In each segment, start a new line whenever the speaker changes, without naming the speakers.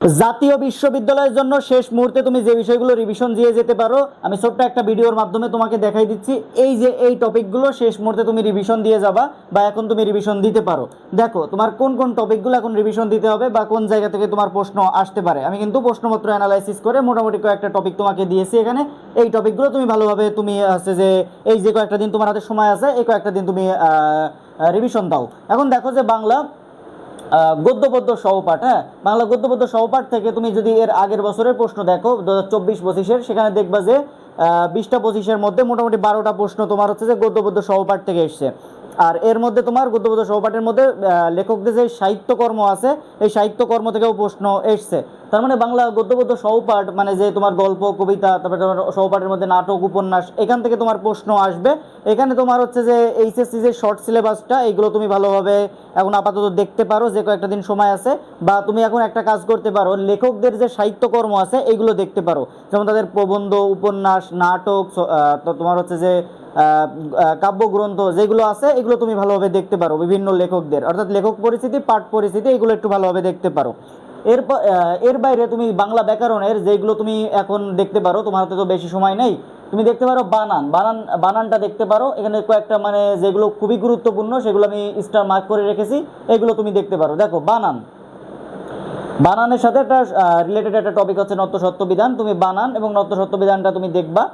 জাতীয় বিশ্ববিদ্যালয়ের জন্য শেষ মুহূর্তে তুমি যে বিষয়গুলো রিভিশন দিয়ে যেতে পারো, আমি ছোট্ট একটা ভিডিওর মাধ্যমে তোমাকে দেখাই দিচ্ছি। এই যে এই টপিকগুলো শেষ মুহূর্তে তুমি রিভিশন দিয়ে যাবা বা এখন তুমি রিভিশন দিতে পারো। দেখো তোমার কোন কোন টপিকগুলো এখন রিভিশন দিতে হবে বা কোন জায়গা থেকে তোমার প্রশ্ন আসতে পারে। আমি কিন্তু প্রশ্নপত্র অ্যানালাইসিস করে মোটামুটি কয়েকটা টপিক তোমাকে দিয়েছি এখানে। এই টপিকগুলো তুমি ভালোভাবে তুমি আছে যে এই যে কয়েকটা দিন তোমার হাতে সময় আছে, এই কয়েকটা দিন তুমি রিভিশন দাও। এখন দেখো যে বাংলা গদ্য পদ্য সহপাঠ, হ্যাঁ, বাংলা গদ্য পদ্য সহপাঠ থেকে তুমি যদি এর আগের বছরের প্রশ্ন দেখো 2024-25-এর, সেখানে দেখবা যে 20টা 25-এর মধ্যে মোটামুটি 12টা প্রশ্ন তোমার হচ্ছে যে গদ্য পদ্য সহপাঠ থেকে এসছে। আর এর মধ্যে তোমার গদ্য পদ্য সহপাঠের মধ্যে লেখকদের যে সাহিত্যকর্ম আছে এই সাহিত্যকর্ম থেকেও প্রশ্ন এসছে। তার মানে বাংলা গদ্য পদ্য সহপাঠ মানে যে তোমার গল্প কবিতা, তারপরে তোমার সহপাঠের মধ্যে নাটক উপন্যাস, এখান থেকে তোমার প্রশ্ন আসবে। এখানে তোমার হচ্ছে যে এইচএসসি যে শর্ট সিলেবাসটা, এইগুলো তুমি ভালোভাবে এখন আপাতত দেখতে পারো যে কয়েকটা দিন সময় আছে। বা তুমি এখন একটা কাজ করতে পারো, লেখকদের যে সাহিত্যকর্ম আছে এইগুলো দেখতে পারো, যেমন তাদের প্রবন্ধ, উপন্যাস, নাটক, তো তোমার হচ্ছে যে কাব্যগ্রন্থ যেগুলো আছে এগুলো তুমি ভালোভাবে দেখতে পারো বিভিন্ন লেখকদের, অর্থাৎ লেখক পরিচিতি, পাঠ পরিচিতি, এগুলো একটু ভালোভাবে দেখতে পারো। এরপর এর বাইরে তুমি বাংলা ব্যাকরণের যেগুলো তুমি এখন দেখতে পারো, তোমার হাতে তো বেশি সময় নেই, তুমি দেখতে পারো বানানটা দেখতে পারো। এখানে কয়েকটা মানে যেগুলো খুবই গুরুত্বপূর্ণ সেগুলো আমি স্টার মার্ক করে রেখেছি, এগুলো তুমি দেখতে পারো। দেখো বানানের সাথে একটা রিলেটেড একটা টপিক হচ্ছে নত্য সত্য বিধান, তুমি বানান এবং নত্য সত্য বিধানটা তুমি দেখবা।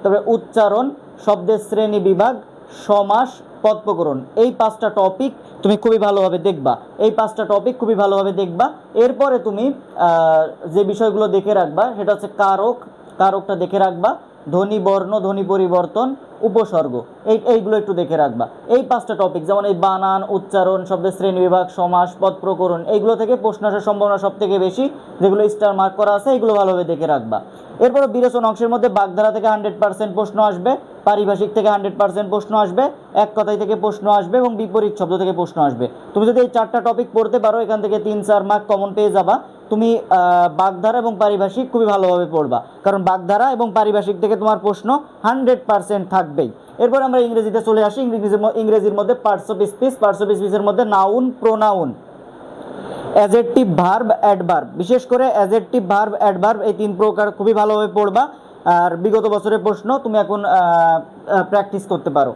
তারপরে উচ্চারণ, শব্দের শ্রেণী বিভাগ, সমাস, পদ প্রকরণ, এই 5টা টপিক তুমি খুবই ভালোভাবে দেখবা। এই 5টা টপিক খুবই ভালোভাবে দেখবা। এরপরে তুমি যে বিষয়গুলো দেখে রাখবা সেটা হচ্ছে কারকটা দেখে রাখবা, ধ্বনি বর্ণ, ধ্বনি পরিবর্তন, উপসর্গ, এইগুলো একটু দেখে রাখবা। এই 5টা টপিক যেমন এই বানান, উচ্চারণ, শব্দের শ্রেণী বিভাগ, সমাস, পদ প্রকরণ, এইগুলো থেকে প্রশ্ন আসার সম্ভাবনা সব থেকে বেশি, যেগুলো স্টার মার্ক করা আছে এগুলো ভালোভাবে দেখে রাখবা। এরপরে বিরেচন অংশের মধ্যে বাগধারা থেকে 100% প্রশ্ন আসবে, পারিভাষিক থেকে 100% প্রশ্ন আসবে, এক কথায় থেকে প্রশ্ন আসবে এবং বিপরীত শব্দ থেকে প্রশ্ন আসবে। তুমি যদি এই 4টা টপিক পড়তে পারো এখান থেকে 3-4 মার্ক কমন পেয়ে যাবা। তুমি বাগধারা এবং পারিভাষিক খুবই ভালোভাবে পড়বা, কারণ বাগধারা এবং পারিভাষিক থেকে তোমার প্রশ্ন 100% থাকবেই। এরপর আমরা ইংরেজিতে চলে আসি। ইংরেজির মধ্যে পার্টস অফ স্পিচের মধ্যে noun, pronoun, adjective, verb, adverb, বিশেষ করে অ্যাডজেক্টিভ, ভার্ব, অ্যাডভার্ব এই 3 প্রকার খুবই ভালোভাবে পড়বা। আর বিগত বছরের প্রশ্ন তুমি এখন প্র্যাকটিস করতে পারো।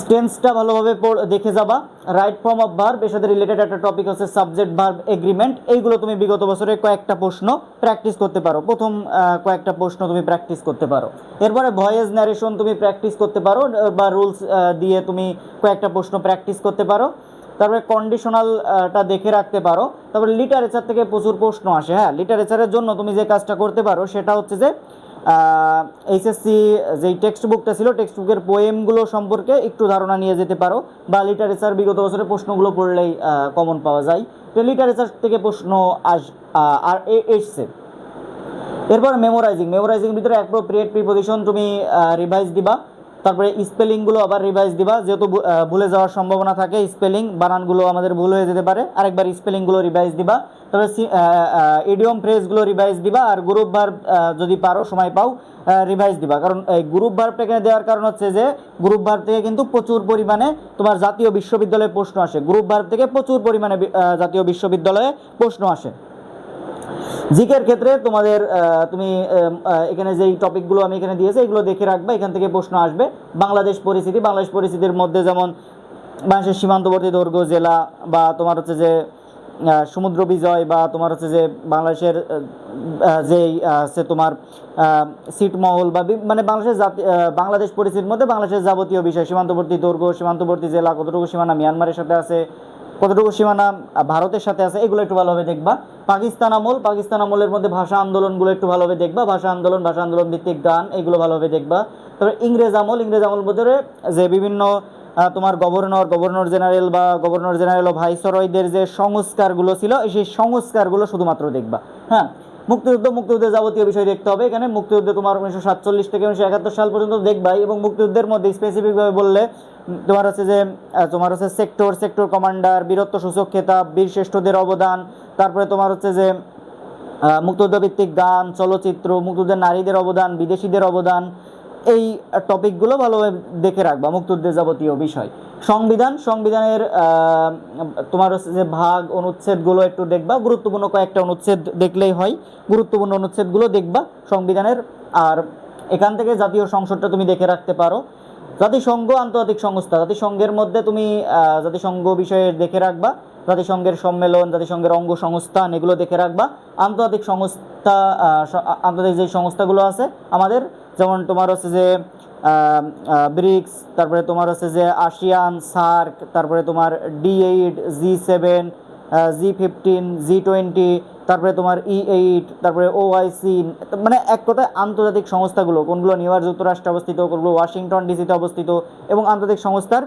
টেন্সটা ভালোভাবে দেখে যাবা। রাইট ফর্ম অফ ভার্ব, এর সাথে রিলেটেড একটা টপিক হচ্ছে সাবজেক্ট ভার্ব এগ্রিমেন্ট, এইগুলো তুমি বিগত বছরের কয়েকটা প্রশ্ন প্র্যাকটিস করতে পারো, প্রথম কয়েকটা প্রশ্ন তুমি প্র্যাকটিস করতে পারো। এরপরে ভয়েস ন্যারেশন তুমি প্র্যাকটিস করতে পারো বা রুলস দিয়ে তুমি কয়েকটা প্রশ্ন প্র্যাকটিস করতে পারো। তারপরে কন্ডিশনালটা দেখে রাখতে পারো। তারপরে লিটারেচার থেকে প্রচুর প্রশ্ন আসে। হ্যাঁ, লিটারেচারের জন্য তুমি যে কাজটা করতে পারো সেটা হচ্ছে যে এইচএসসি যেই টেক্সট বুকটা ছিল, টেক্সট বুকের পোয়েমগুলো সম্পর্কে একটু ধারণা নিয়ে যেতে পারো, বা লিটারেচার বিগত বছরের প্রশ্নগুলো পড়লেই কমন পাওয়া যায়। তো লিটারেচার থেকে প্রশ্ন আর এসছে। এরপর মেমোরাইজিং ভিতরে অ্যাপ্রোপ্রিয়েট প্রিপোজিশন তুমি রিভাইজ দিবা। তারপরে স্পেলিংগুলো আবার রিভাইজ দিবা, যেহেতু ভুলে যাওয়ার সম্ভাবনা থাকে, স্পেলিং বানানগুলো আমাদের ভুল হয়ে যেতে পারে, আরেকবার স্পেলিংগুলো রিভাইজ দিবা। তারপরে ইডিয়ম ফ্রেজগুলো রিভাইজ দিবা। আর গ্রুপ ভার্ব যদি পারো, সময় পাও, রিভাইজ দিবা। কারণ এই গ্রুপ ভার্বটা এখানে দেওয়ার কারণ হচ্ছে যে গ্রুপ ভার্ব থেকে কিন্তু প্রচুর পরিমাণে তোমার জাতীয় বিশ্ববিদ্যালয়ে প্রশ্ন আসে। গ্রুপ ভার্ব থেকে প্রচুর পরিমাণে জাতীয় বিশ্ববিদ্যালয়ে প্রশ্ন আসে। জিকের ক্ষেত্রে তোমাদের তুমি এখানে যেই টপিকগুলো আমি এখানে দিয়েছি এগুলো দেখে রাখবে, এখান থেকে প্রশ্ন আসবে। বাংলাদেশ পরিস্থিতির মধ্যে যেমন বাংলাদেশের সীমান্তবর্তী দৈর্ঘ্য জেলা, বা তোমার হচ্ছে যে সমুদ্র বিজয়, বা তোমার হচ্ছে যে বাংলাদেশের যেই আছে তোমার ছিটমহল, বা মানে বাংলাদেশ পরিস্থিতির মধ্যে বাংলাদেশের যাবতীয় বিষয়, সীমান্তবর্তী দৈর্ঘ্য, সীমান্তবর্তী জেলা, কতটুকু সীমানা মিয়ানমারের সাথে আছে, কতটুকু সীমানা ভারতের সাথে আছে, এগুলো একটু ভালোভাবে দেখবা। পাকিস্তান আমলের মধ্যে ভাষা আন্দোলনগুলো একটু ভালোভাবে দেখবা, ভাষা আন্দোলন ভিত্তিক গান, এগুলো ভালোভাবে দেখবা। তবে ইংরেজ আমল ভিতরে যে বিভিন্ন তোমার গভর্নর জেনারেল বা গভর্নর জেনারেল ও ভাইসরয়দের যে সংস্কারগুলো ছিল, সেই সংস্কারগুলো শুধুমাত্র দেখবা। হ্যাঁ, মুক্তিযুদ্ধের যাবতীয় বিষয় দেখতে হবে। এখানে মুক্তিযুদ্ধে তোমার 1947 থেকে 1971 সাল পর্যন্ত দেখবাই, এবং মুক্তিযুদ্ধের মধ্যে স্পেসিফিকভাবে বললে তোমার হচ্ছে সেক্টর কমান্ডার, বীরত্ব সূচক খেতাব, বীর শ্রেষ্ঠদের অবদান, তারপরে তোমার হচ্ছে যে মুক্তিযুদ্ধ ভিত্তিক গান, চলচ্চিত্র, মুক্তিযুদ্ধের নারীদের অবদান, বিদেশিদের অবদান, এই টপিকগুলো ভালোভাবে দেখে রাখবা, মুক্তিযুদ্ধের যাবতীয় বিষয়। সংবিধানের তোমার হচ্ছে যে ভাগ অনুচ্ছেদগুলো একটু দেখবা, গুরুত্বপূর্ণ কয়েকটা অনুচ্ছেদ দেখলেই হয়, গুরুত্বপূর্ণ অনুচ্ছেদগুলো দেখবা সংবিধানের। আর এখান থেকে জাতীয় সংসদটা তুমি দেখে রাখতে পারো। জাতিসংঘ, আন্তর্জাতিক সংস্থা, জাতিসংঘের মধ্যে তুমি জাতিসংঘ বিষয়ে দেখে রাখবা, জাতিসংঘের সম্মেলন, জাতিসংঘের অঙ্গ সংস্থান, এগুলো দেখে রাখবা। আন্তর্জাতিক সংস্থা, আন্তর্জাতিক যে সংস্থাগুলো আছে আমাদের, যেমন তোমার হচ্ছে যে ব্রিক্স, তারপরে তোমার হচ্ছে যে আসিয়ান, সার্ক, তারপরে তোমার D8, G7, G15, G20, তারপরে তোমার E8, তারপরে OIC, মানে এক কথায় আন্তর্জাতিক সংস্থাগুলো কোনগুলো নিউ ইয়র্ক যুক্তরাষ্ট্রে অবস্থিত, কোনগুলো ওয়াশিংটন ডিসিতে অবস্থিত, এবং আন্তর্জাতিক সংস্থার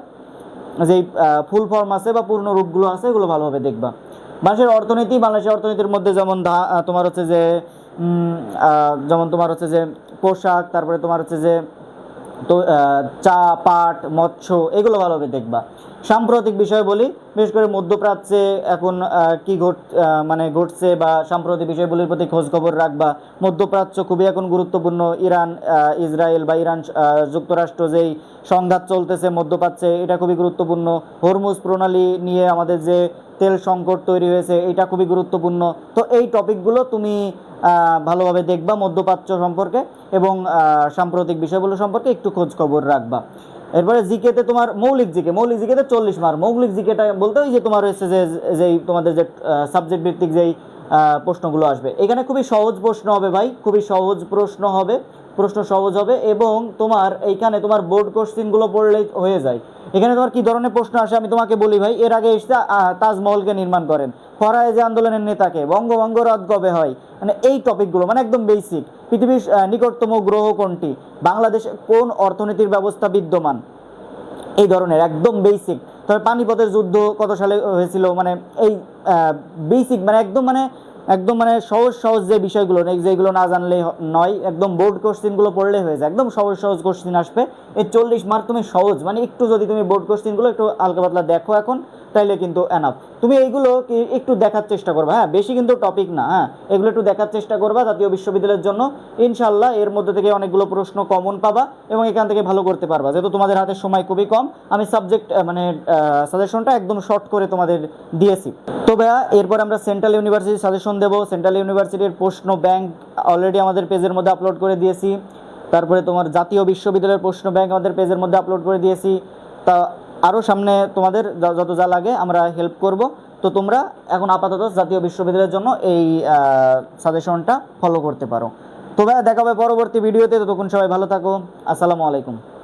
যেই ফুল ফর্ম আছে বা পূর্ণ রূপগুলো আছে এগুলো ভালোভাবে দেখবা। বাংলাদেশের অর্থনীতির মধ্যে যেমন তোমার হচ্ছে যে যেমন তোমার হচ্ছে যে পোশাক, তারপরে তোমার হচ্ছে যে তো চা, পাট, মৎস্য, এগুলো ভালোভাবে দেখবা। সাম্প্রতিক বিষয় বলি, বিশেষ করে মধ্যপ্রাচ্যে এখন কি ঘটছে বা সাম্প্রতিক বিষয়গুলির প্রতি খোঁজ খবর রাখবা। মধ্যপ্রাচ্য খুবই এখন গুরুত্বপূর্ণ। ইরান, ইসরায়েল বা ইরান যুক্তরাষ্ট্র যেই সংঘাত চলতেছে মধ্যপ্রাচ্যে, এটা খুবই গুরুত্বপূর্ণ। হরমুজ প্রণালী নিয়ে আমাদের যে তেল সংকট তৈরি হয়েছে, এটা খুবই গুরুত্বপূর্ণ। তো এই টপিকগুলো তুমি ভালোভাবে দেখবা মধ্যপ্রাচ্য সম্পর্কে, এবং সাম্প্রতিক বিষয়গুলো সম্পর্কে একটু খোঁজ খবর রাখবা। এরপরে জিকেতে তোমার মৌলিক জিকেতে 40 মার্ক। মৌলিক জিকেটা বলতে ওই যে তোমার হচ্ছে যে যেই তোমাদের যে সাবজেক্ট ভিত্তিক যেই প্রশ্নগুলো আসবে, এখানে খুবই সহজ প্রশ্ন হবে ভাই, খুবই সহজ প্রশ্ন হবে, প্রশ্ন সহজ হবে। এবং তোমার এইখানে তোমার বোর্ড কোশ্চিনগুলো পড়লেই হয়ে যায়। এখানে তোমার কি ধরনের প্রশ্ন আসে আমি তোমাকে বলি ভাই। এর আগে এসে তাজমহলকে নির্মাণ করেন, ফরায়েজে আন্দোলনের নেতাকে, বঙ্গভঙ্গ রদ কবে হয়, মানে এই টপিকগুলো মানে একদম বেসিক। পৃথিবীর নিকটতম গ্রহ কোনটি, বাংলাদেশে কোন অর্থনীতির ব্যবস্থা বিদ্যমান, এই ধরনের একদম বেসিক। তবে পানিপথের যুদ্ধ কত সালে হয়েছিল, মানে এই বেসিক, মানে একদম সহজ যে বিষয়গুলো যেগুলো না জানলেই নয়, একদম বোর্ড কোশ্চিনগুলো পড়লে হয়ে যায়, একদম সহজ কোশ্চিন আসবে। এই 40 মার্ক তুমি সহজ, মানে একটু যদি তুমি বোর্ড কোশ্চিনগুলো একটু হালকা পাতলা দেখো এখন, তাইলে কিন্তু এনাফ। তুমি এইগুলো একটু দেখার চেষ্টা করবা, হ্যাঁ, বেশি কিন্তু টপিক না, হ্যাঁ, এগুলো একটু দেখার চেষ্টা করবা জাতীয় বিশ্ববিদ্যালয়ের জন্য। ইনশাল্লাহ এর মধ্যে থেকে অনেকগুলো প্রশ্ন কমন পাবা এবং এখান থেকে ভালো করতে পারবা। যেহেতু তোমাদের হাতে সময় খুবই কম, আমি সাজেশনটা একদম শর্ট করে তোমাদের দিয়েছি। তো ভাইয়া, এরপর আমরা সেন্ট্রাল ইউনিভার্সিটির সাজেশন দেবো। সেন্ট্রাল ইউনিভার্সিটির প্রশ্ন ব্যাংক অলরেডি আমাদের পেজের মধ্যে আপলোড করে দিয়েছি। তারপরে তোমার জাতীয় বিশ্ববিদ্যালয়ের প্রশ্ন ব্যাংক আমাদের পেজের মধ্যে আপলোড করে দিয়েছি। তা আরও সামনে তোমাদের যত যা লাগে আমরা হেল্প করব। তো তোমরা এখন আপাতত জাতীয় বিশ্ববিদ্যালয়ের জন্য এই সাজেশনটা ফলো করতে পারো। তো ভাইয়া, দেখা হবে পরবর্তী ভিডিওতে। ততক্ষণ সবাই ভালো থাকো। আসসালামু আলাইকুম।